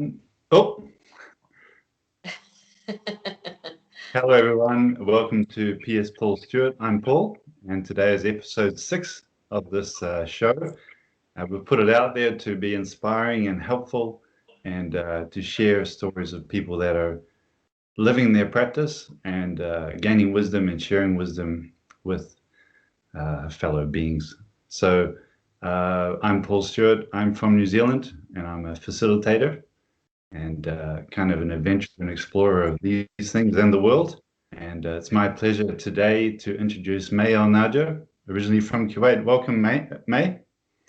Oh, hello everyone. Welcome to PS Paul Stewart. I'm Paul, and today is episode 6 of this show. We've put it out there to be inspiring and helpful and to share stories of people that are living their practice and gaining wisdom and sharing wisdom with fellow beings. So I'm Paul Stewart. I'm from New Zealand and I'm a facilitator and kind of an adventurer and explorer of these things and the world. And it's my pleasure today to introduce May AlNajjar, originally from Kuwait. Welcome, May.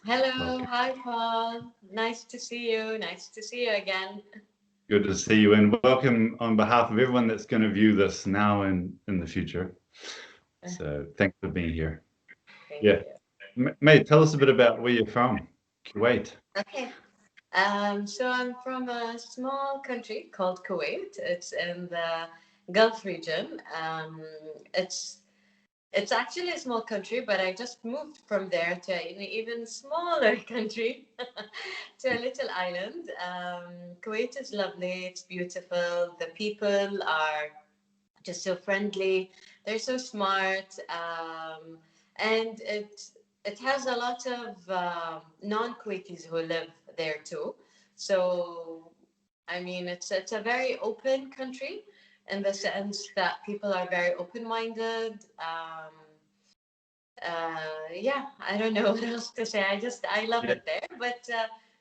Hello, Welcome. hi Paul. Nice to see you. Nice to see you again. Good to see you, and welcome on behalf of everyone that's going to view this now and in the future. So thanks for being here. Thank Yeah. you. May, tell us a bit about where you're from, Kuwait. Okay. So I'm from a small country called Kuwait. It's in the Gulf region. It's actually a small country, but I just moved from there to an even smaller country, to a little island. Kuwait is lovely. It's beautiful. The people are just so friendly. They're so smart, and it has a lot of non-Kuwaitis who live there too. So, I mean, it's a very open country in the sense that people are very open-minded. Yeah, I don't know what else to say. I love Yeah. it there. But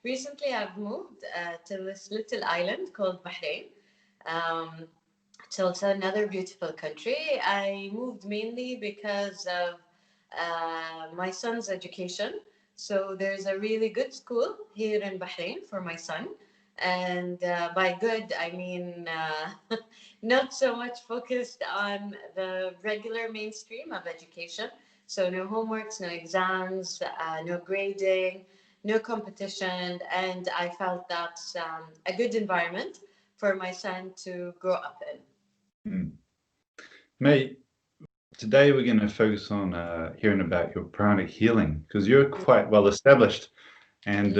recently, I've moved to this little island called Bahrain. Um, it's also another beautiful country. I moved mainly because of my son's education. So there's a really good school here in Bahrain for my son. And by good, I mean not so much focused on the regular mainstream of education. So no homeworks, no exams, no grading, no competition. And I felt that's a good environment for my son to grow up in. Mm. May, today we're going to focus on hearing about your pranic healing because you're quite well established and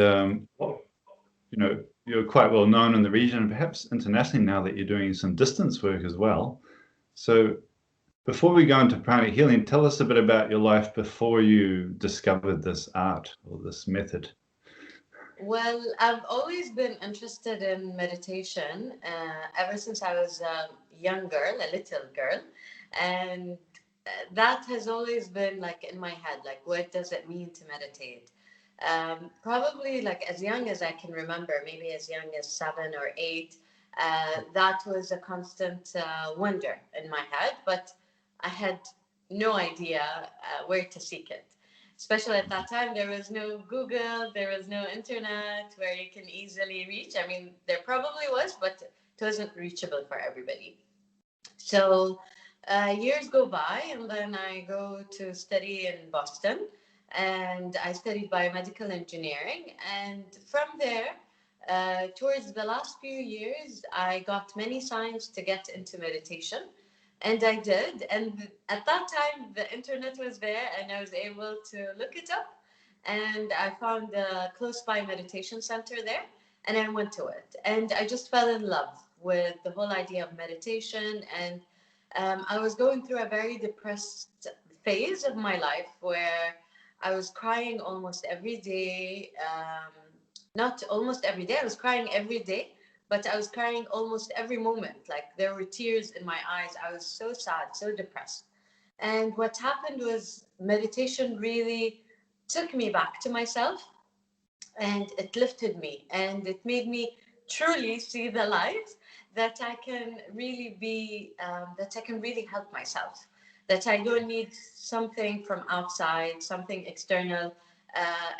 you're quite well known in the region and perhaps internationally now that you're doing some distance work as well. So before we go into pranic healing, tell us a bit about your life before you discovered this art or this method. Well, I've always been interested in meditation ever since I was a young girl, a little girl. And that has always been like in my head, like, what does it mean to meditate? Probably like as young as I can remember, maybe as young as 7 or 8, that was a constant wonder in my head, but I had no idea where to seek it. Especially at that time, there was no Google, there was no internet where you can easily reach. I mean, there probably was, but it wasn't reachable for everybody. So years go by, and then I go to study in Boston, and I studied biomedical engineering. And from there, towards the last few years, I got many signs to get into meditation, and I did. And at that time, the internet was there, and I was able to look it up. And I found a close by meditation center there, and I went to it. And I just fell in love with the whole idea of meditation. And I was going through a very depressed phase of my life where I was crying almost every day. Not almost every day, I was crying every day, but I was crying almost every moment. Like there were tears in my eyes. I was so sad, so depressed. And what happened was meditation really took me back to myself, and it lifted me and it made me truly see the light, that I can really be that I can really help myself, that I don't need something from outside, something external,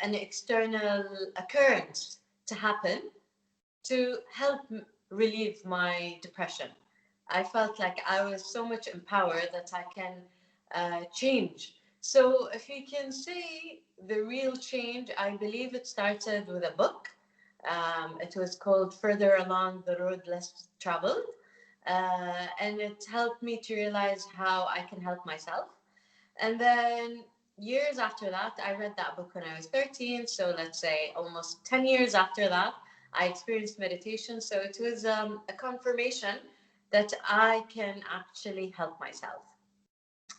an external occurrence to happen to help relieve my depression. I felt like I was so much empowered that I can change. So, if you can say the real change, I believe it started with a book. It was called Further Along the Road Less Traveled. And it helped me to realize how I can help myself. And then years after that, I read that book when I was 13. So let's say almost 10 years after that, I experienced meditation. So it was a confirmation that I can actually help myself.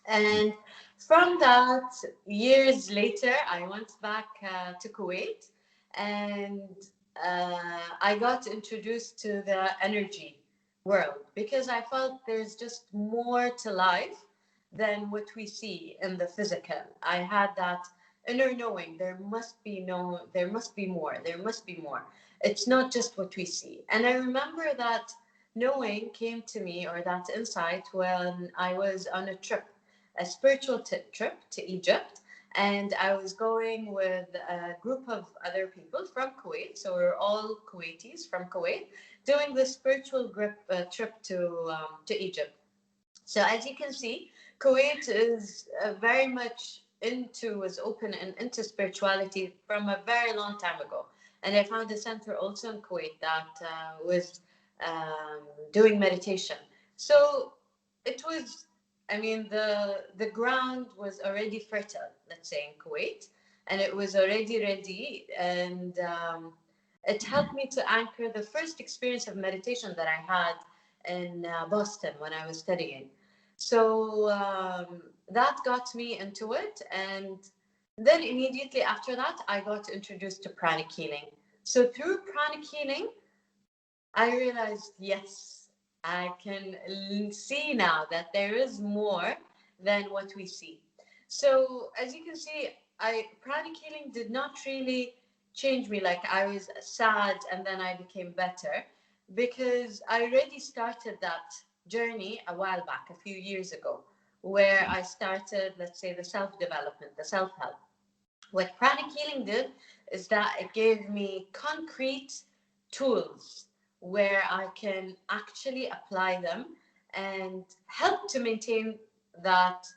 And from that, years later, I went back to Kuwait, and I got introduced to the energy world because I felt there's just more to life than what we see in the physical. I had that inner knowing there must be more, there must be more. It's not just what we see. And I remember that knowing came to me, or that insight, when I was on a trip, a spiritual trip to Egypt. And I was going with a group of other people from Kuwait. So we're all Kuwaitis from Kuwait doing this spiritual trip to Egypt. So as you can see, Kuwait is very much was open and into spirituality from a very long time ago. And I found a center also in Kuwait that was um, doing meditation. So it was, I mean, the ground was already fertile, let's say, in Kuwait, and it was already ready. And it helped me to anchor the first experience of meditation that I had in Boston when I was studying. So that got me into it. And then immediately after that, I got introduced to pranic healing. So through pranic healing, I realized, yes, I can see now that there is more than what we see. So as you can see, pranic healing did not really change me. Like, I was sad and then I became better, because I already started that journey a while back, a few years ago, where I started, let's say, the self-development, the self-help. What pranic healing did is that it gave me concrete tools where I can actually apply them and help to maintain that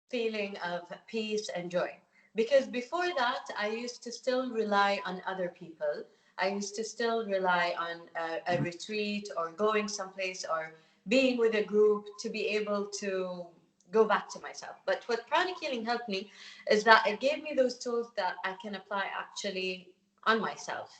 feeling of peace and joy. Because before that, I used to still rely on other people. I used to still rely on a retreat or going someplace or being with a group to be able to go back to myself. But what pranic healing helped me is that it gave me those tools that I can apply actually on myself.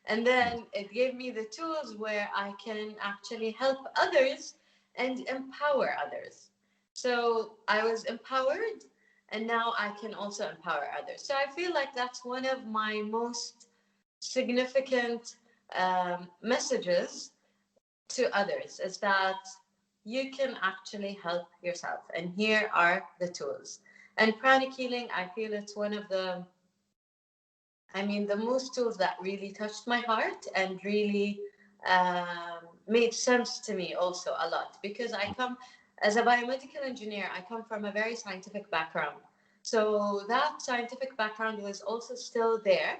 And then it gave me the tools where I can actually help others and empower others. So I was empowered, and now I can also empower others. So I feel like that's one of my most significant messages to others, is that you can actually help yourself. And here are the tools. And pranic healing, I feel it's one of the most tools that really touched my heart and really made sense to me also a lot, because I come as a biomedical engineer, I come from a very scientific background. So that scientific background was also still there.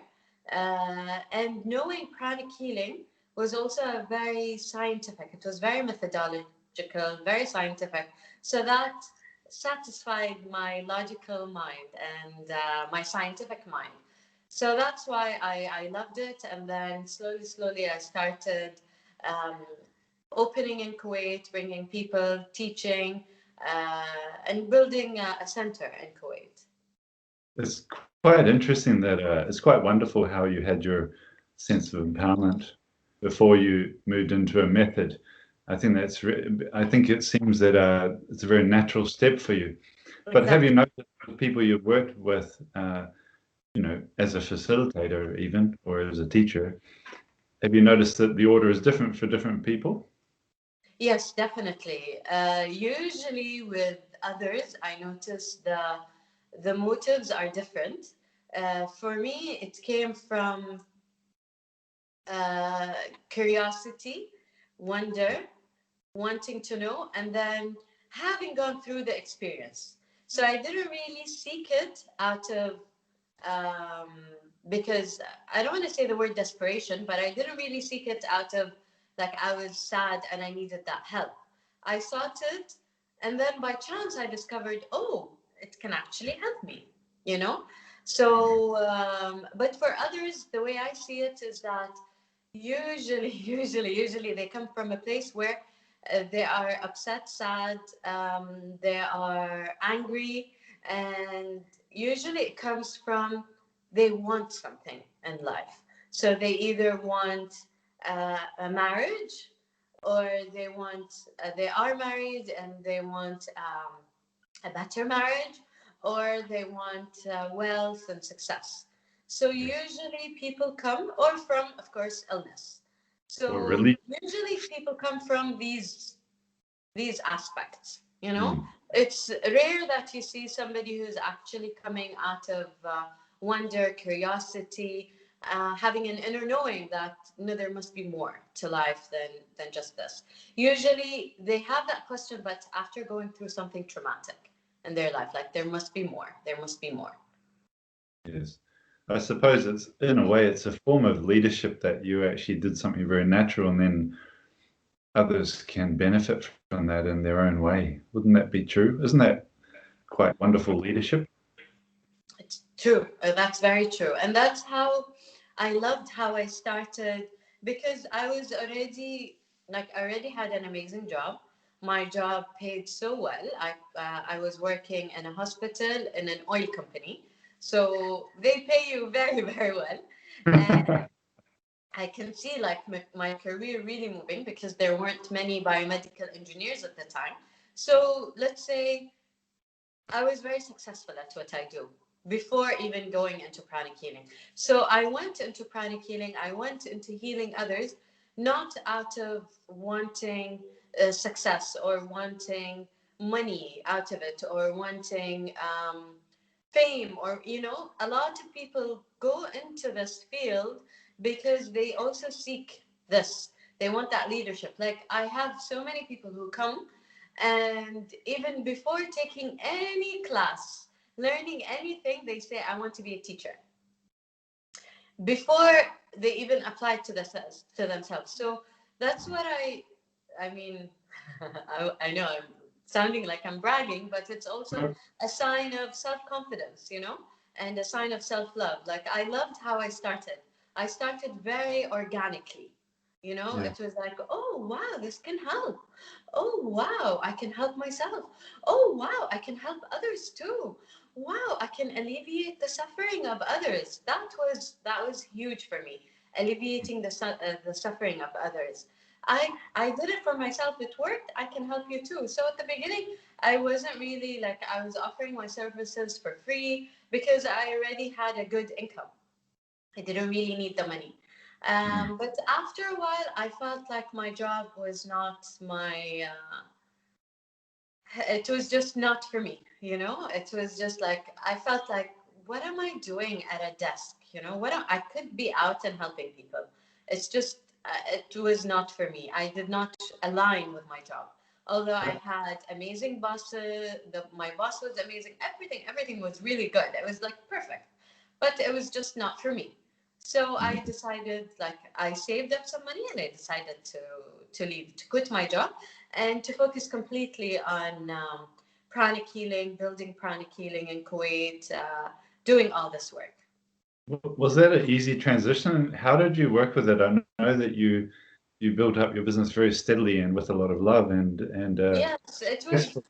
And knowing pranic healing was also very scientific. It was very methodological, very scientific. So that satisfied my logical mind and my scientific mind. So that's why I loved it. And then slowly, I started um, opening in Kuwait, bringing people, teaching, and building a center in Kuwait. It's quite interesting that it's quite wonderful how you had your sense of empowerment before you moved into a method. I think I think it seems that it's a very natural step for you. But Exactly. have you noticed the people you've worked with, as a facilitator even, or as a teacher, have you noticed that the order is different for different people? Yes, definitely. Usually with others, I notice the motives are different. For me, it came from uh, curiosity, wonder, wanting to know, and then having gone through the experience. So I didn't really seek it out of um, because I don't want to say the word desperation, but I didn't really seek it out of, like, I was sad and I needed that help. I sought it, and then by chance I discovered, oh, it can actually help me, you know? So, but for others, the way I see it is that usually they come from a place where they are upset, sad, they are angry, and usually it comes from they want something in life. So they either want a marriage, or they are married and they want a better marriage, or they want wealth and success. So Yes. usually people come, or from, of course, illness. Or So really? usually people come from these aspects. You know, Mm. it's rare that you see somebody who's actually coming out of wonder, curiosity, having an inner knowing that no, there must be more to life than just this. Usually they have that question, but after going through something traumatic in their life, like there must be more. There must be more. Yes. I suppose it's, in a way, it's a form of leadership that you actually did something very natural and then others can benefit from that in their own way. Wouldn't that be true? Isn't that quite wonderful leadership? It's true. That's very true. And that's how I loved how I started, because I was already, like, I already had an amazing job. My job paid so well. I was working in a hospital in an oil company. So they pay you very, very well. And I can see like my career really moving, because there weren't many biomedical engineers at the time. So let's say I was very successful at what I do before even going into pranic healing. So I went into pranic healing, I went into healing others, not out of wanting success or wanting money out of it, or wanting fame, or, you know, a lot of people go into this field because they also seek this. They want that leadership. Like, I have so many people who come, and even before taking any class, learning anything, they say, I want to be a teacher, before they even apply to themselves. So that's what I mean, I know I'm sounding like I'm bragging, but it's also a sign of self-confidence, you know, and a sign of self-love. Like, I loved how I started. I started very organically. You know, Yeah. it was like, oh, wow, this can help. Oh, wow, I can help myself. Oh, wow, I can help others too. Wow, I can alleviate the suffering of others. That was huge for me, alleviating the suffering of others. I did it for myself. It worked. I can help you too. So at the beginning, I wasn't really like, I was offering my services for free because I already had a good income. I didn't really need the money. Mm. But after a while, I felt like my job was not my. It was just not for me. You know, it was just like, I felt like, what am I doing at a desk? You know, I could be out and helping people. It's just it was not for me. I did not align with my job. Although I had amazing bosses, my boss was amazing. Everything was really good. It was like perfect, but it was just not for me. So I decided, like, I saved up some money and I decided to leave, to quit my job, and to focus completely on pranic healing, building pranic healing in Kuwait, doing all this work. Was that an easy transition? How did you work with it? I know that you built up your business very steadily and with a lot of love and Yes, it was, successful.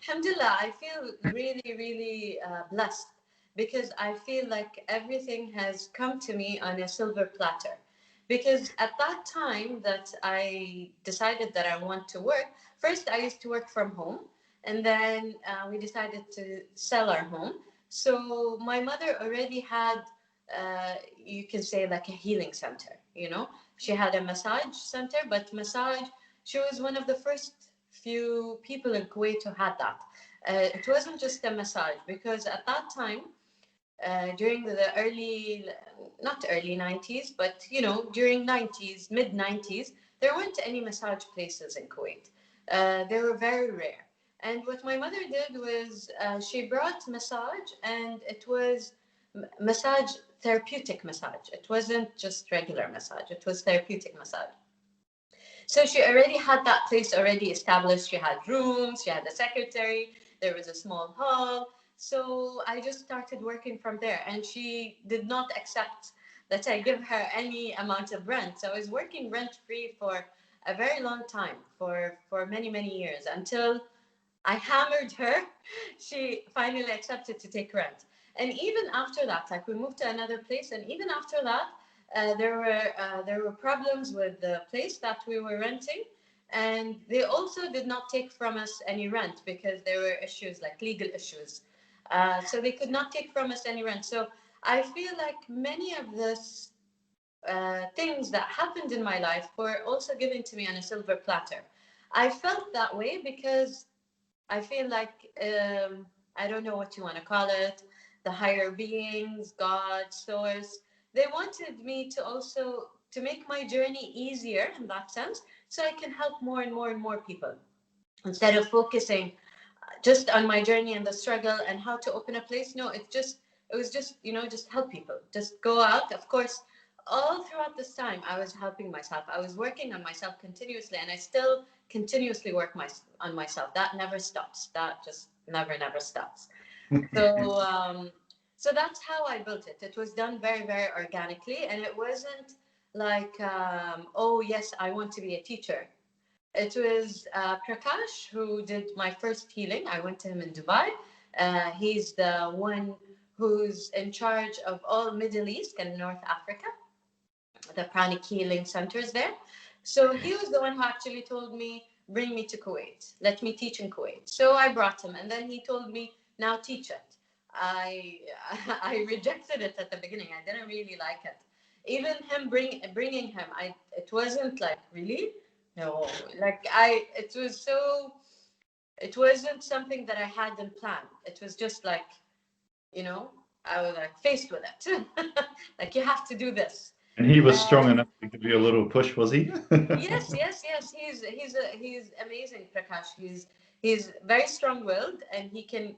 alhamdulillah, I feel really, really blessed, because I feel like everything has come to me on a silver platter. Because at that time that I decided that I want to work, first I used to work from home, and then we decided to sell our home. So my mother already had, you can say, like a healing center, you know. She had a massage center, but massage, she was one of the first few people in Kuwait who had that. It wasn't just a massage, because at that time, during the early, not early 90s, but, you know, during 90s, mid 90s, there weren't any massage places in Kuwait. They were very rare. And what my mother did was, she brought massage, and it was massage, therapeutic massage. It wasn't just regular massage, it was therapeutic massage. So she already had that place already established. She had rooms, she had a secretary, there was a small hall. So I just started working from there. And she did not accept that I give her any amount of rent. So I was working rent free for a very long time, for many, many years, until I hammered her. She finally accepted to take rent. And even after that, like, we moved to another place, and even after that, There were problems with the place that we were renting, and they also did not take from us any rent because there were issues like legal issues. So they could not take from us any rent. So I feel like many of this things that happened in my life were also given to me on a silver platter. I felt that way because I feel like I don't know what you want to call it, the higher beings, God, source. They wanted me to also to make my journey easier in that sense, so I can help more and more and more people instead of focusing just on my journey and the struggle and how to open a place. No, it was just just help people, just go out. Of course, all throughout this time I was helping myself, I was working on myself continuously, and I still continuously work on myself. That never stops, that just never stops. So so that's how I built it. It was done very, very organically, and it wasn't like oh yes, I want to be a teacher. It was Prakash who did my first healing. I went to him in Dubai. He's the one who's in charge of all Middle East and North Africa, the Pranic Healing centers there. So he was the one who actually told me, bring me to Kuwait. Let me teach in Kuwait. So I brought him, and then he told me, now teach it. I I rejected it at the beginning. I didn't really like it. Even him bringing him, it wasn't like really, no, like it was so, it wasn't something that I had in plan. It was just like, you know, I was like faced with it, like you have to do this. And he was Uh, strong enough to give you a little push, was he? yes, yes, yes. He's amazing, Prakash. He's very strong-willed, and he can,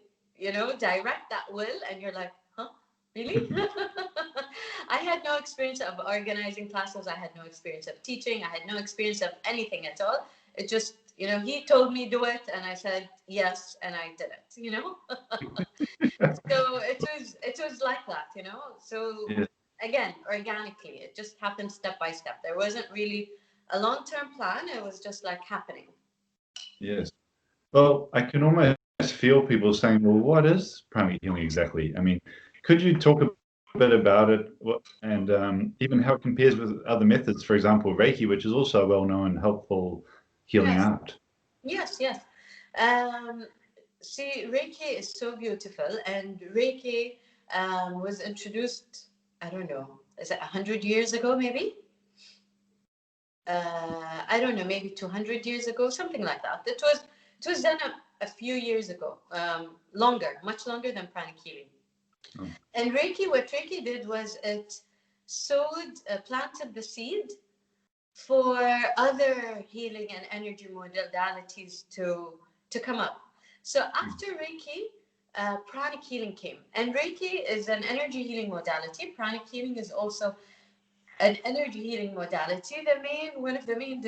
direct that will, and you're like, huh, really? I had no experience of organizing classes. I had no experience of teaching. I had no experience of anything at all. It just, he told me do it, and I said yes, and I did it. So it was like that. So Yeah. again, organically, it just happened step by step. There wasn't really a long-term plan. It was just like happening. Yes. Well, I can almost feel people saying, well, what is pranic healing exactly? I mean, could you talk a bit about it and even how it compares with other methods, for example, Reiki, which is also a well-known helpful healing Yes, art? yes, yes. Um, See, Reiki is so beautiful, and Reiki was introduced, I don't know, is it 100 years ago, maybe? I don't know, maybe 200 years ago, something like that. It was done a few years ago, longer, much longer than pranic healing. Oh. And Reiki, what Reiki did was it planted the seed for other healing and energy modalities to come up. So after Reiki, pranic healing came, and Reiki is an energy healing modality. Pranic healing is also an energy healing modality. One of the main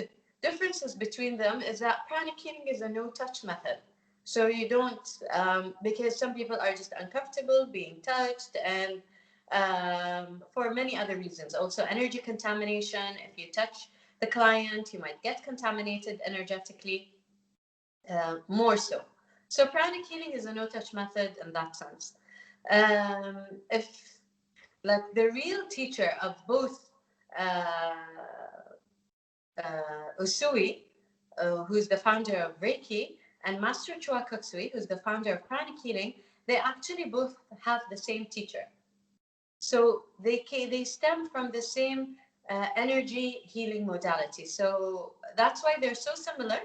differences between them is that pranic healing is a no-touch method. So you don't, because some people are just uncomfortable being touched, and for many other reasons. Also, energy contamination. If you touch the client, you might get contaminated energetically, more so. So pranic healing is a no-touch method in that sense. If like the real teacher of both uh, Usui, who's the founder of Reiki, and Master Chua Kuksui, who's the founder of Pranic Healing, they actually both have the same teacher. So they stem from the same energy healing modality. So that's why they're so similar,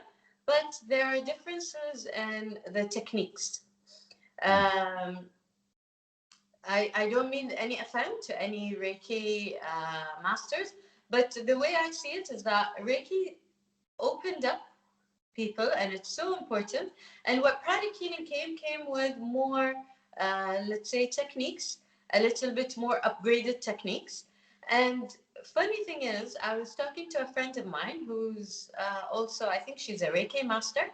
but there are differences in the techniques. Um, I don't mean any offense to any Reiki masters, but the way I see it is that Reiki opened up people, and it's so important. And what pranic healing came with more, let's say, techniques, a little bit more upgraded techniques. And funny thing is, I was talking to a friend of mine who's also, I think she's a Reiki master,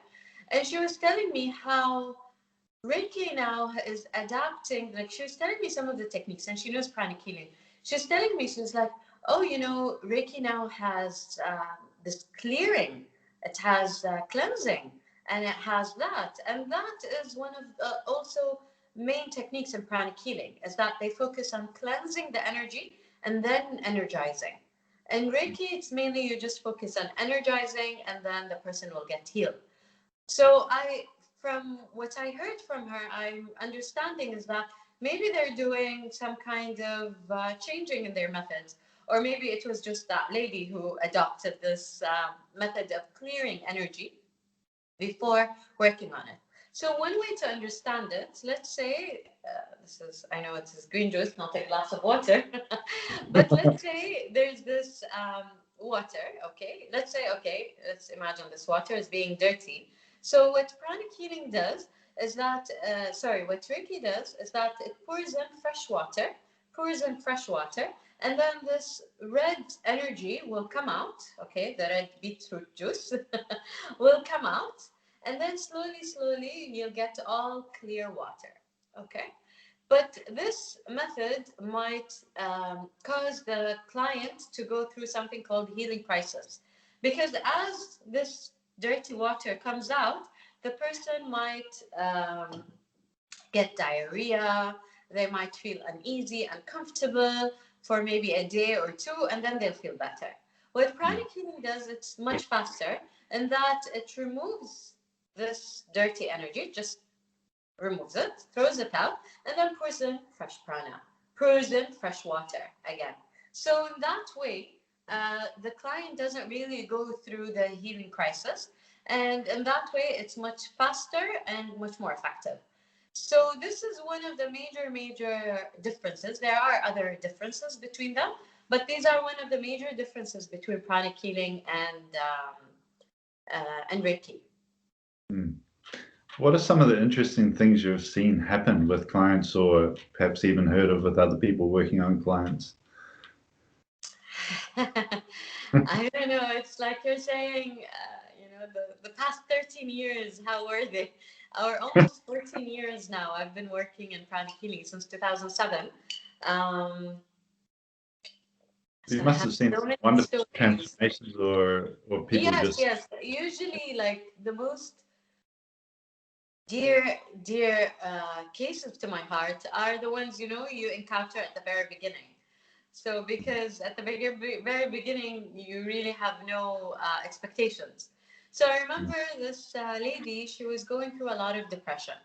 and she was telling me how Reiki now is adapting, like she was telling me some of the techniques, and she knows pranic healing. She was telling me, she was like, oh, Reiki now has this clearing, it has cleansing, and it has that. And that is one of also main techniques in pranic healing, is that they focus on cleansing the energy and then energizing. And Reiki, it's mainly you just focus on energizing, and then the person will get healed. So from what I heard from her, I'm understanding is that maybe they're doing some kind of changing in their methods, or maybe it was just that lady who adopted this method of clearing energy before working on it. So one way to understand it, let's say, I know it's green juice, not a glass of water, but let's say there's this water, okay? Let's imagine this water is being dirty. So what pranic healing does is that, what Reiki does is that it pours in fresh water, and then this red energy will come out, okay? The red beetroot juice will come out, and then slowly you'll get all clear water, okay? But this method might cause the client to go through something called healing crisis, because as this dirty water comes out, the person might get diarrhea, they might feel uneasy, uncomfortable for maybe a day or two, and then they'll feel better. What pranic healing does, it's much faster in that it removes this dirty energy, just removes it, throws it out, and then pours in fresh prana, pours in fresh water again. So in that way, the client doesn't really go through the healing crisis, and in that way, it's much faster and much more effective. So this is one of the major differences. There are other differences between them, but these are one of the major differences between pranic healing and Reiki. What are some of the interesting things you've seen happen with clients, or perhaps even heard of with other people working on clients? I don't know. It's like you're saying, the past 13 years, how were they? Or almost 14 years now. I've been working in pranic healing since 2007. You must have seen so wonderful transformations, or people just... Yes. Usually, like the most dear cases to my heart are the ones you encounter at the very beginning. So because at the very beginning you really have no expectations. So I remember this lady, she was going through a lot of depression,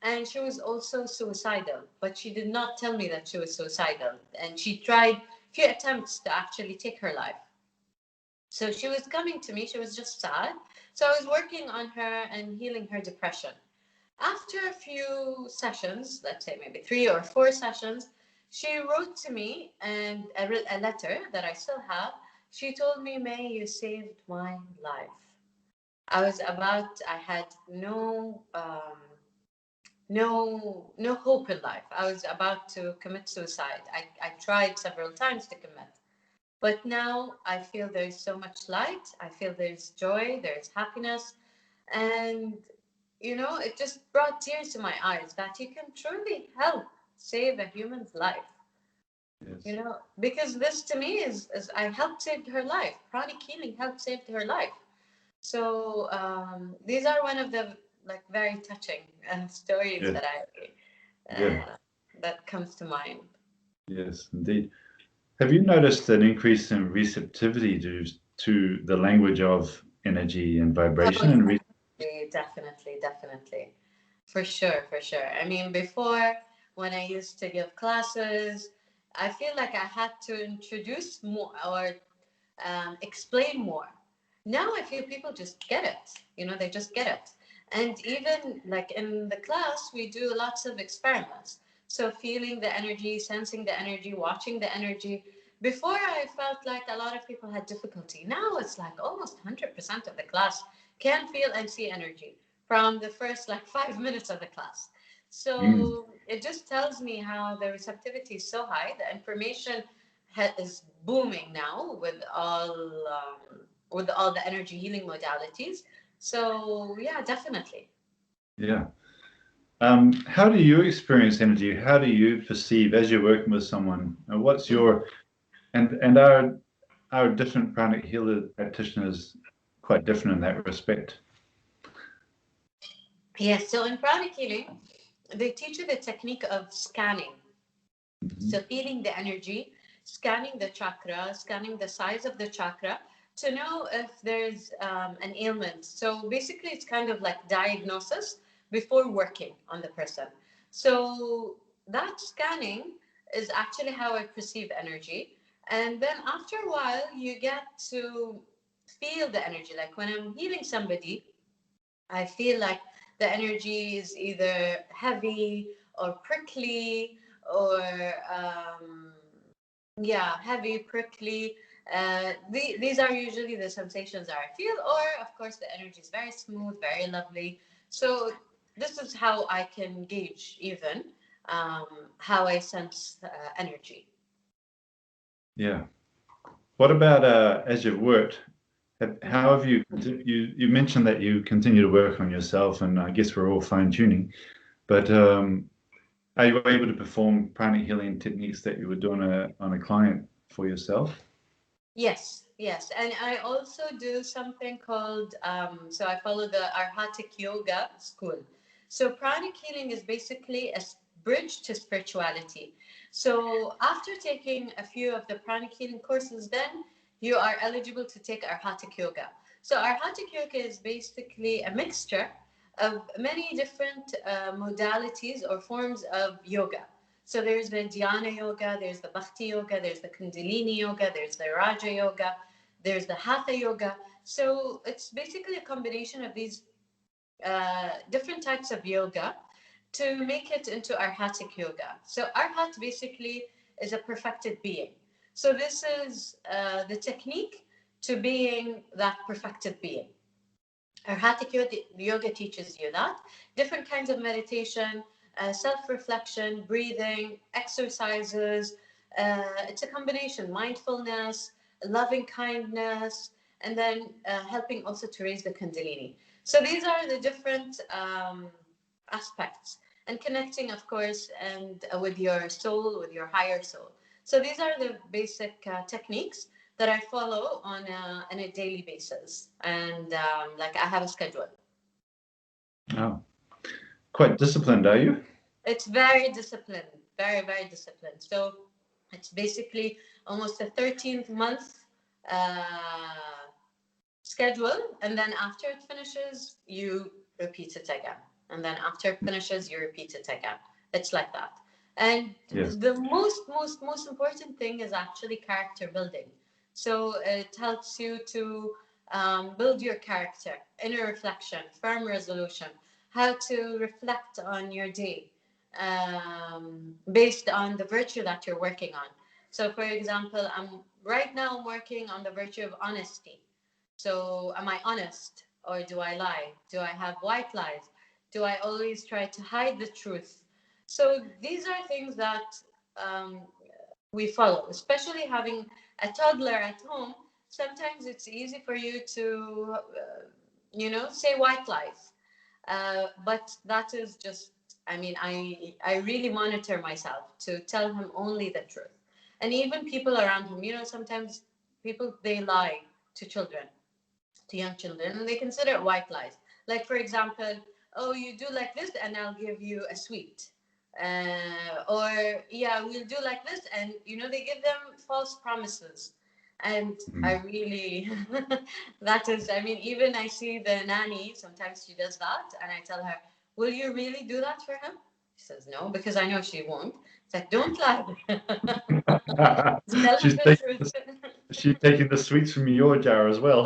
and she was also suicidal, but she did not tell me that she was suicidal, and she tried a few attempts to actually take her life. So she was coming to me, she was just sad. So I was working on her and healing her depression. After a few sessions, let's say maybe 3 or 4 sessions, she wrote to me and a letter that I still have. She told me, "May, you saved my life." I had no hope in life. I was about to commit suicide. I tried several times to commit. But now I feel there's so much light. I feel there's joy, there's happiness. And it just brought tears to my eyes that you can truly help save a human's life. Yes. Because this to me is I helped save her life. Pranic healing helped save her life. So these are one of the very touching stories that that comes to mind. Yes, indeed. Have you noticed an increase in receptivity to the language of energy and vibration? Definitely. For sure. I mean, before, when I used to give classes, I feel like I had to introduce more or explain more. Now I feel people just get it. They just get it. And even like in the class, we do lots of experiments. So feeling the energy, sensing the energy, watching the energy. Before, I felt like a lot of people had difficulty. Now it's like almost 100% of the class can feel and see energy from the first 5 minutes of the class. So it just tells me how the receptivity is so high. The information is booming now with all the energy healing modalities. So yeah, definitely. Yeah. How do you experience energy? How do you perceive as you're working with someone? What's your and our different pranic healer practitioners quite different in that respect? Yes. So in pranic healing, they teach you the technique of scanning. So feeling the energy, scanning the chakra, scanning the size of the chakra to know if there's an ailment. So basically, it's kind of like diagnosis before working on the person. So that scanning is actually how I perceive energy. And then after a while, you get to feel the energy. Like when I'm healing somebody, I feel like the energy is either heavy or prickly or yeah, heavy, prickly. These are usually the sensations that I feel, or of course the energy is very smooth, very lovely. So this is how I can gauge even um, how I sense energy. Yeah. What about as you've worked? How have you mentioned that you continue to work on yourself, and I guess we're all fine tuning, but are you able to perform pranic healing techniques that you would do on a client for yourself? Yes, yes. And I also do something called, so I follow the Arhatic Yoga school. So pranic healing is basically a bridge to spirituality. So after taking a few of the pranic healing courses, then you are eligible to take Arhatic Yoga. So Arhatic Yoga is basically a mixture of many different modalities or forms of yoga. So there's the Dhyana yoga, there's the Bhakti yoga, there's the Kundalini yoga, there's the Raja yoga, there's the Hatha yoga. So it's basically a combination of these different types of yoga to make it into Arhatic yoga. So Arhat basically is a perfected being. So this is the technique to being that perfected being. Arhatic yoga teaches you that. Different kinds of meditation, self-reflection, breathing, exercises. It's a combination, mindfulness, loving kindness, and then helping also to raise the Kundalini. So these are the different aspects. And connecting, of course, and with your soul, with your higher soul. So these are the basic techniques that I follow on a daily basis. And like I have a schedule. Oh, quite disciplined, are you? It's very disciplined, very, very disciplined. So it's basically almost a 13th month uh, schedule. And then after it finishes, you repeat it again. And then after it finishes, you repeat it again. It's like that. And Yes. the most important thing is actually character building. So it helps you to build your character, inner reflection, firm resolution, how to reflect on your day based on the virtue that you're working on. So, for example, right now I'm working on the virtue of honesty. So, am I honest or do I lie? Do I have white lies? Do I always try to hide the truth? So, these are things that um, we follow, especially having a toddler at home. Sometimes it's easy for you to, say white lies. But that is just, I mean, I really monitor myself to tell him only the truth. And even people around him, sometimes people, they lie to children, to young children, and they consider it white lies. Like, for example, oh, you do like this, and I'll give you a sweet. Or, yeah, we'll do like this. And, they give them false promises. And I Mm. really, that is, I mean, even I see the nanny, sometimes she does that. And I tell her, will you really do that for him? She says, no, because I know she won't. It's like, don't lie. Tell him She's the taking truth. she's taking the sweets from your jar as well.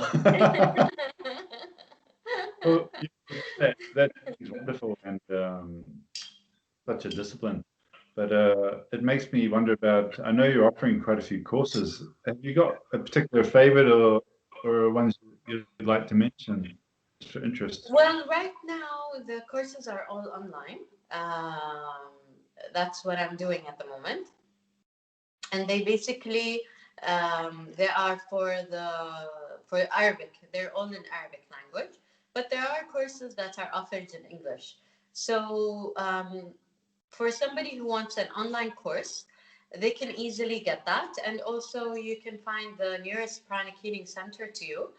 Well, that is wonderful and such a discipline. But it makes me wonder about. I know you're offering quite a few courses. Have you got a particular favorite or ones you'd like to mention just for interest? Well, right now the courses are all online. Um, that's what I'm doing at the moment, and they basically they are for Arabic. They're all in Arabic language, but there are courses that are offered in English. So for somebody who wants an online course, they can easily get that, and also you can find the nearest pranic healing center to you,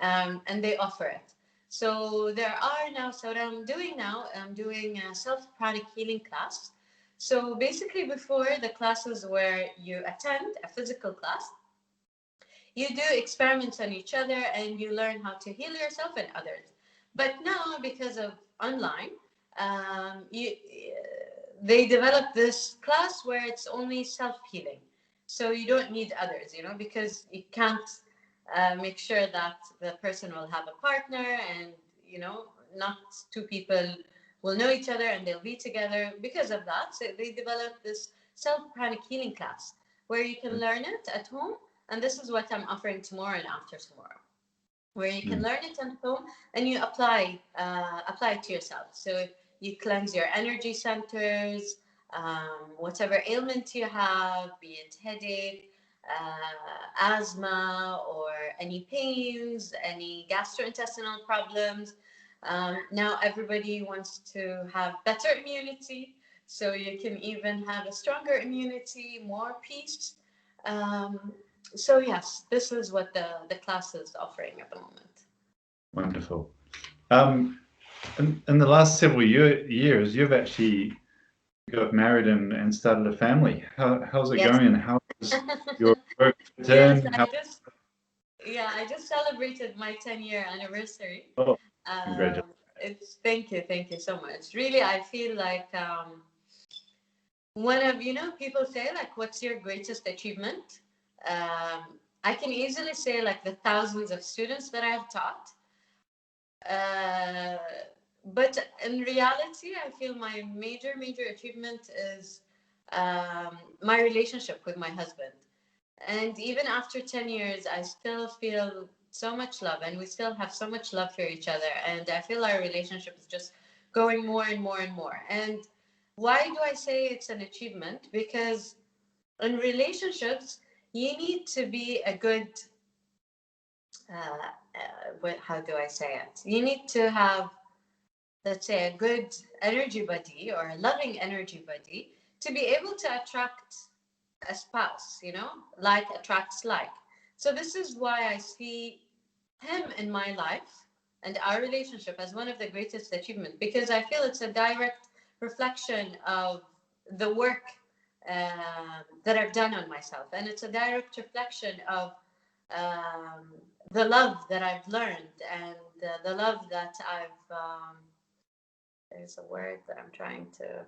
and they offer it. So there are now. So what I'm doing now, I'm doing a self pranic healing class. So basically, before the classes where you attend a physical class, you do experiments on each other and you learn how to heal yourself and others. But now, because of online, they developed this class where it's only self-healing. So you don't need others, because you can't make sure that the person will have a partner, and, not two people will know each other and they'll be together because of that. So they developed this self-pranic healing class where you can learn it at home. And this is what I'm offering tomorrow and after tomorrow, where you can learn it at home and you apply it to yourself. So you cleanse your energy centers, whatever ailment you have, be it headache, asthma, or any pains, any gastrointestinal problems. Now everybody wants to have better immunity, so you can even have a stronger immunity, more peace. So yes, this is what the class is offering at the moment. Wonderful. In the last several years, you've actually got married and started a family. How's it going? And how is your work Yes, return? I just celebrated my 10-year anniversary. Oh, congratulations. Thank you so much. Really, I feel like one of, people say like, what's your greatest achievement? I can easily say like the thousands of students that I've taught. But in reality, I feel my major achievement is my relationship with my husband. And even after 10 years, I still feel so much love, and we still have so much love for each other. And I feel our relationship is just going more and more and more. And why do I say it's an achievement? Because in relationships, you need to be a good, how do I say it? You need to have, let's say, a good energy buddy or a loving energy buddy to be able to attract a spouse, like attracts like. So this is why I see him in my life and our relationship as one of the greatest achievements, because I feel it's a direct reflection of the work that I've done on myself, and it's a direct reflection of the love that I've learned, and the love that I've there's a word that I'm trying to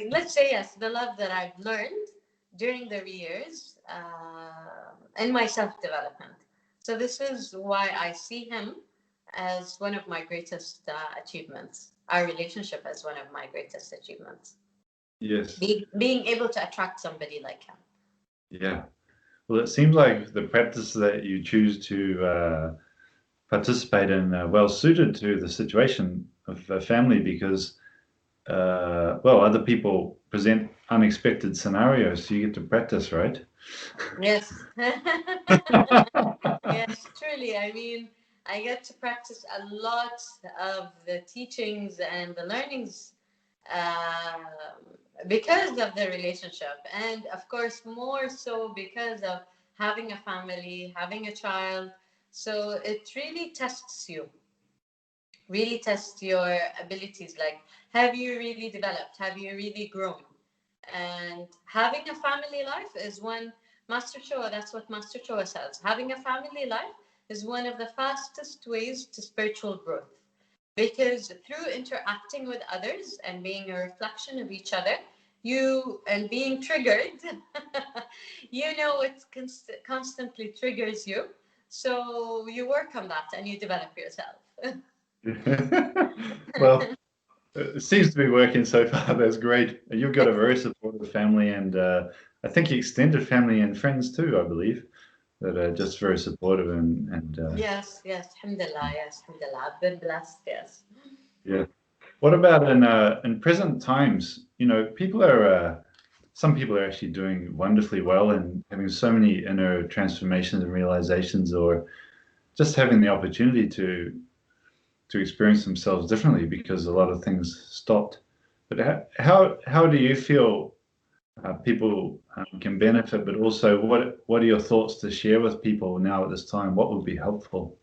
let's say, yes, the love that I've learned during the years in my self-development. So this is why I see him as one of my greatest achievements, our relationship as one of my greatest achievements. Yes. Being able to attract somebody like him. Yeah. Well, it seems like the practice that you choose to participate in well suited to the situation of a family, because other people present unexpected scenarios, so you get to practice, right? Yes. Yes, truly. I mean, I get to practice a lot of the teachings and the learnings because of the relationship. And of course, more so because of having a family, having a child. So it really tests your abilities. Like, have you really developed? Have you really grown? And having a family life is one, Master Choa, that's what Master Choa says. Having a family life is one of the fastest ways to spiritual growth. Because through interacting with others and being a reflection of each other, and being triggered, it constantly triggers you. So you work on that and you develop yourself. Well, it seems to be working so far. That's great. You've got a very supportive family, and I think extended family and friends too, I believe, that are just very supportive and Yes, alhamdulillah, I've been blessed, yes. yeah. What about in present times? Some people are actually doing wonderfully well and having so many inner transformations and realizations, or just having the opportunity to experience themselves differently because a lot of things stopped. But how do you feel people can benefit? But also, what are your thoughts to share with people now at this time? What would be helpful?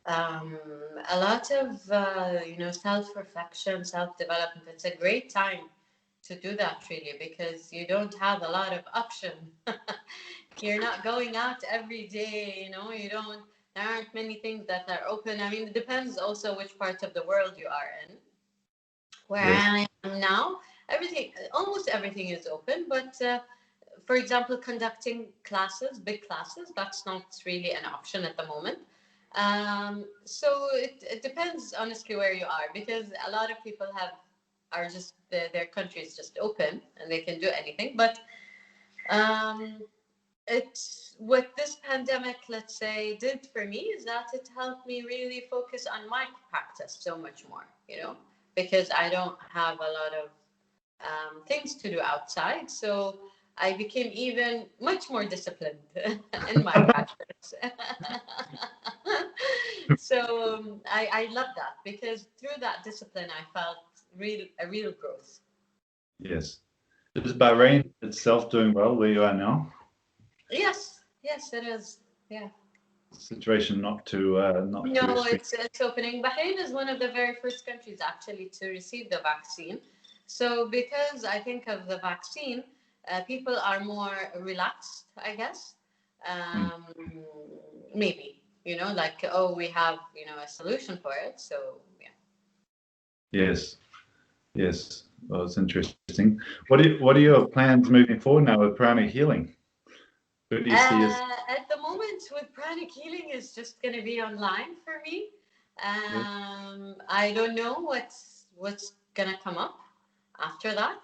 um, a lot of self-reflection, self-development. It's a great time to do that, really, because you don't have a lot of option. You're not going out every day, you don't, there aren't many things that are open. I mean, it depends also which part of the world you are in. Where Yes. I am now, almost everything is open, but for example, conducting classes, big classes, that's not really an option at the moment. So it depends honestly where you are, because a lot of people are just their country is just open and they can do anything. But um, it's what this pandemic, let's say, did for me is that it helped me really focus on my practice so much more, because I don't have a lot of things to do outside. So I became even much more disciplined in my practice. So I love that, because through that discipline, I felt a real growth. Yes. Is Bahrain itself doing well where you are now? Yes, yes, it is. Yeah. Situation not too No, extreme. it's opening. Bahrain is one of the very first countries actually to receive the vaccine. So because I think of the vaccine, people are more relaxed, I guess. Mm. Um, Maybe, like, oh, we have, a solution for it. So yeah. Yes. Yes. Well, it's interesting. What are your plans moving forward now with pranic healing? Where do you see us? At the moment, with Pranic Healing, is just going to be online for me. Yes. I don't know what's going to come up after that,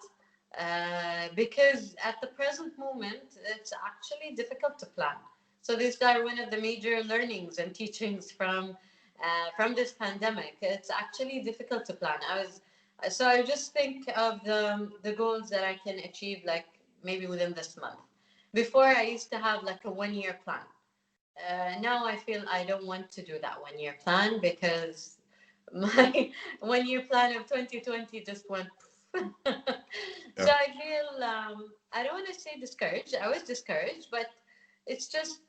because at the present moment, it's actually difficult to plan. So these are one of the major learnings and teachings from this pandemic. It's actually difficult to plan. I just think of the goals that I can achieve, like maybe within this month. Before, I used to have like a 1 year plan. Now I feel I don't want to do that 1 year plan, because my 1 year plan of 2020 just went. Yeah. So I feel I don't want to say discouraged. I was discouraged, but it's just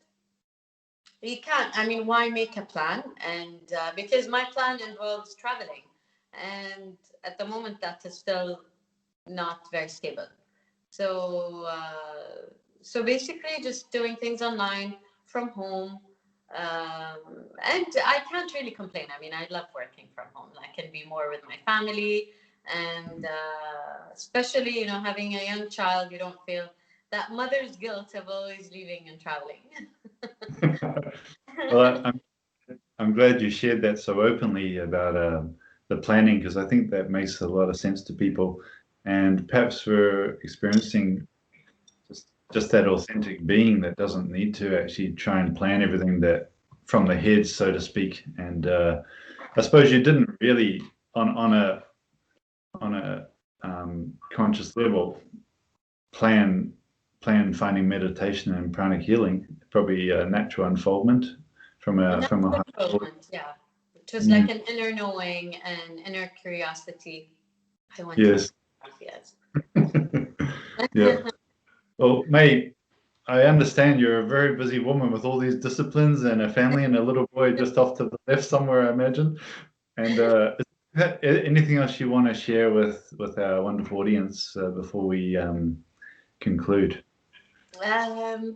you can't. I mean, why make a plan? And because my plan involves traveling, and at the moment that is still not very stable. So, so basically, just doing things online from home, and I can't really complain. I mean, I love working from home. I can be more with my family, and especially, having a young child, you don't feel that mother's guilt of always leaving and traveling. Well, I'm glad you shared that so openly about the planning, because I think that makes a lot of sense to people, and perhaps for experiencing just that authentic being that doesn't need to actually try and plan everything that from the head, so to speak. And I suppose you didn't really on a conscious level plan finding meditation and pranic healing. Probably a natural unfoldment from A a natural high level. moment, yeah. It was Mm, like an inner knowing and inner curiosity. I wanted to yes. have, yes. Yeah. Well, May, I understand you're a very busy woman with all these disciplines and a family and a little boy just off to the left somewhere, I imagine. And is there anything else you want to share with our wonderful audience before we conclude?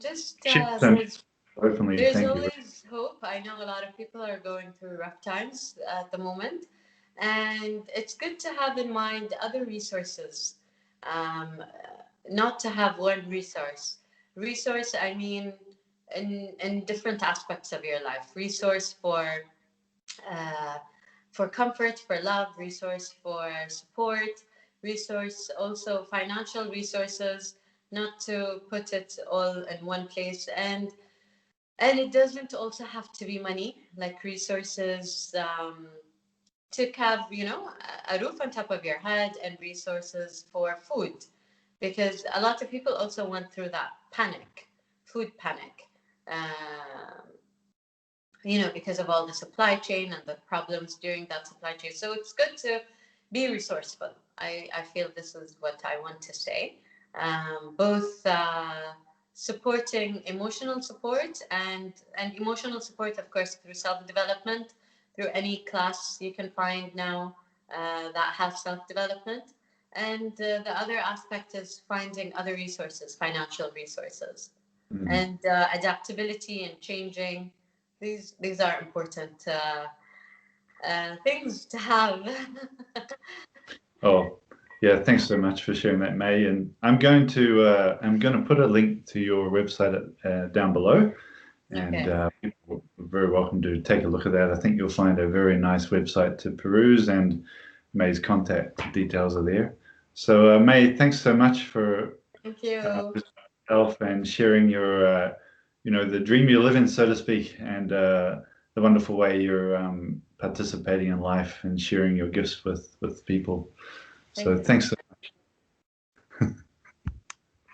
Just Share some there's openly. there's Thank you. always hope. I know a lot of people are going through rough times at the moment, and it's good to have in mind other resources. Um, Not to have one resource. Resource, I mean, in different aspects of your life. Resource uh, for comfort, for love, resource for support, resource also financial resources, not to put it all in one place. And it doesn't also have to be money, like resources to have, a roof on top of your head, and resources for food. Because a lot of people also went through that panic, food panic. Um because of all the supply chain and the problems during that supply chain. So it's good to be resourceful. I feel this is what I want to say. Both supporting emotional support and emotional support, of course, through self development, through any class you can find now that has self-development. And the other aspect is finding other resources, financial resources, and adaptability and changing. These are important things to have. Oh, yeah. Thanks so much for sharing that, May. And I'm going to put a link to your website down below, and Okay. people are very welcome to take a look at that. I think you'll find a very nice website to peruse, and May's contact details are there. So, May, thanks so much for Thank you. yourself and sharing your, the dream you live in, so to speak, and the wonderful way you're participating in life and sharing your gifts with people. So Thank you. thanks.